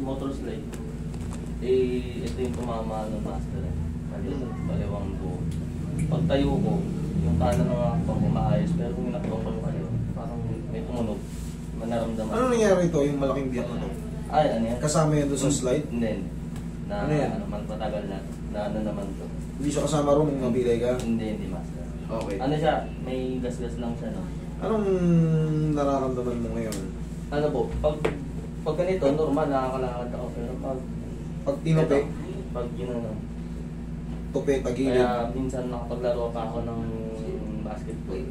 motor slide. Eh, ito yung tumama ng master eh. Kaliwang buo. Pag tayo ko, yung kanan ng ako maayos, pero kung inakbang ko yung kaliwa, parang may tumunog. Manaramdaman. Ano nangyari ito, yung malaking biyak na to? Ay, ano yan? Kasama yan doon sa slide? Hindi. Na, ano yan? matagal na. Na ano naman to. Hindi siya kasama ron nung nabilay ka? Hindi master. Okay. Ano siya? May gas-gas lang siya, no? Anong nararamdaman mo ngayon? Ano po, pag ganito, normal, nakakalakad ako. Pero Pag tinupi, pag yun ano, tupi, tagilid. kaya minsan nakapaglaro pa ako ng basketball.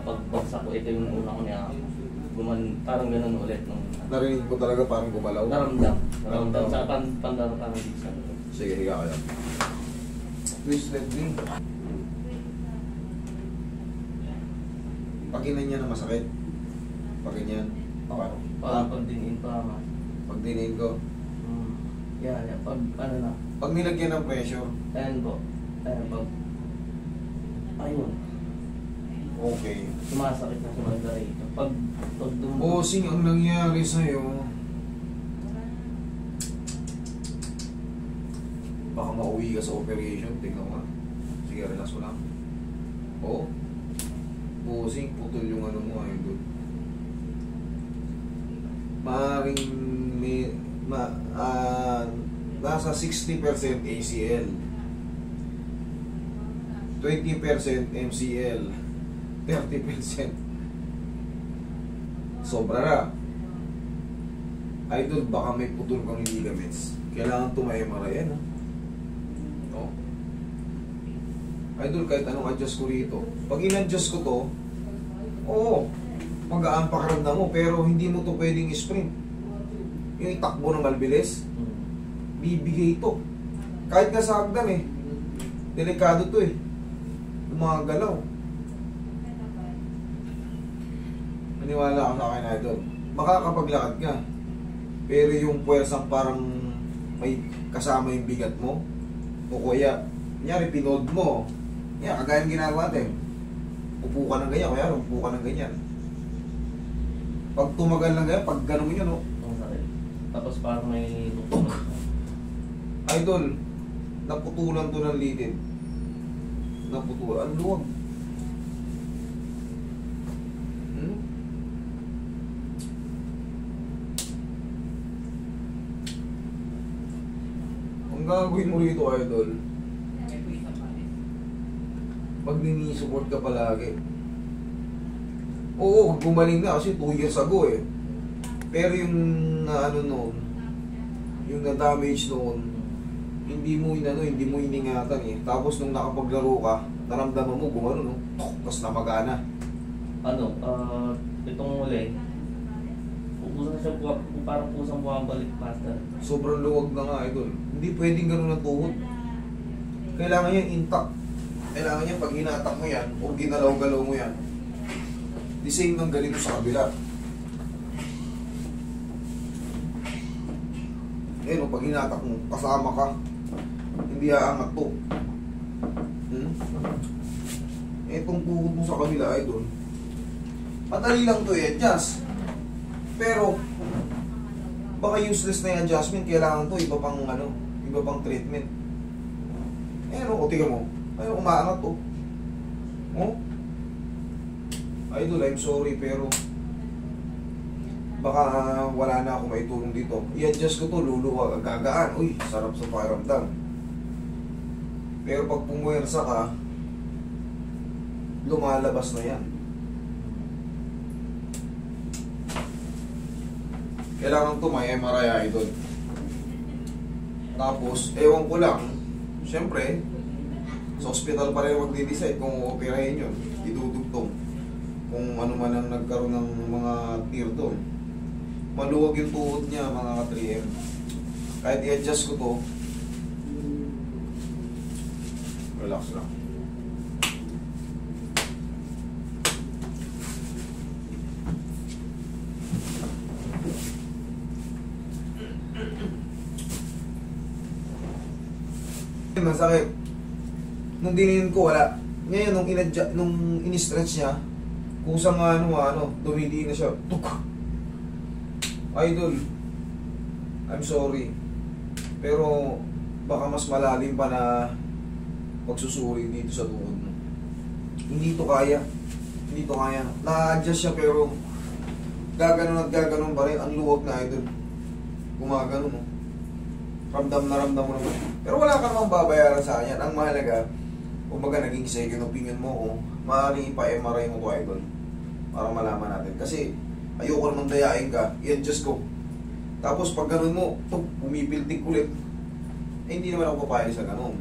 Pag bagsak ko, ito yung una ko niya. Parang ganun ulit. Narinig ko talaga parang gumalaw. Naramdam. Sa pandaro parang bisa. Sige, higa ka lang. Twist leg me. Paginan niya na masakit. Paganyan. Okay. Pag dinin pa nga. Pag dinin ko. Yan. Pag ano na. Pag nilagyan ng pressure. Ayan po. Ayan pag. Ayun. Okay. Sumasakit na sa banda rito. Pag Bossing, ang nangyari sa'yo, baka mauwi ka sa operation. Tingnan mo nga. Sige, relax mo lang. Oo. Bossing, putol yung ano mo ngayon doon. Maaring nasa 60% ACL, 20% MCL, 30% sobra na. Idol, baka may putol kang ligaments. Kailangan tumayamara yan, ha? No? Idol, kahit anong adjust ko rito. Pag in-adjust ko to, oo, magaan pakiramdam mo, pero hindi mo to pwedeng sprint. Yung itakbo ng malbilis, bibigay ito. Kahit nga sa hagdan eh, delikado to eh. Yung mga galaw. Maniwala ka sa akin, idol. Makakapaglakad ka. Pero yung puwersang parang may kasama yung bigat mo, o kaya, kunyari, pinod mo, yan, kagaya ng ginagawa natin. Upo ka ng ganyan, kaya upo ka ng ganyan. Pag tumagal ng ganyan, pag gano'n mo yun, no? Tapos parang may tutok. Idol, naputulan to ng litid. Naputulan. Ang luwag. Ang gagawin mo rito, idol, mag-support ka palagi. Oo, gumaling na kasi 2 years ago eh. Pero yung ano noon, yung na-damage noon, hindi mo iningatan eh. Tapos nung nakapaglaro ka, naramdaman mo gumano, no? Tapos namagana. Ano, itong uli, parang pusang bumabalik master. Sobrang luwag na nga, idol. Hindi pwedeng gano'n ang tuhod. Kailangan yan intact. Kailangan yan pag hinatak mo yan, o ginalaw-galaw mo yan, the same ng ganito sa kabila. Eh no, pag hinatak mo, kasama ka, hindi aangat to. Etong tuhod mo sa kabila, idol, madali lang to i-adjust. Pero baka useless na yung adjustment, kailangan to iba pang treatment. Eh no, o tingnan mo, ayun, umaangat to. Oh? Idol, I'm sorry, pero baka wala na ako maitulong dito. I-adjust ko to, luluwag, gagaan. Uy, sarap sa pakiramdam. Pero pag pumuwersa ka, lumalabas na yan. Kailangan to may MRI, idol. Tapos, ewan ko lang, syempre, sa hospital pa rin magdi-decide kung operahin yun, idudugtong. Kung ano man ang nagkaroon ng mga tear doon. Maluwag yung tuhod niya, mga 3M. Kahit i-adjust ko to, relax lang. Masakit. Nung dinin ko, wala. Ngayon, nung in-stretch niya, kusang dumidi na siya. Tuk! Idol, I'm sorry. Pero baka mas malalim pa na pagsusuri dito sa tuhod mo. Hindi to kaya. Hindi to kaya. Na-adjust siya pero gaganon at gaganon pa rin. Ang luwag na idol. Gumaganon mo. Ramdam na ramdam mo naman. Pero wala ka namang babayaran sa kanya. Ang mahalaga, kumbaga naging second opinion mo o maaaring ipa-MRI mo to idol. Para malaman natin. Kasi ayoko naman dayain ka. I-adjust ko. Tapos pag ganun mo, pumipiltik ulit. Eh, hindi naman ako papayag sa ganun.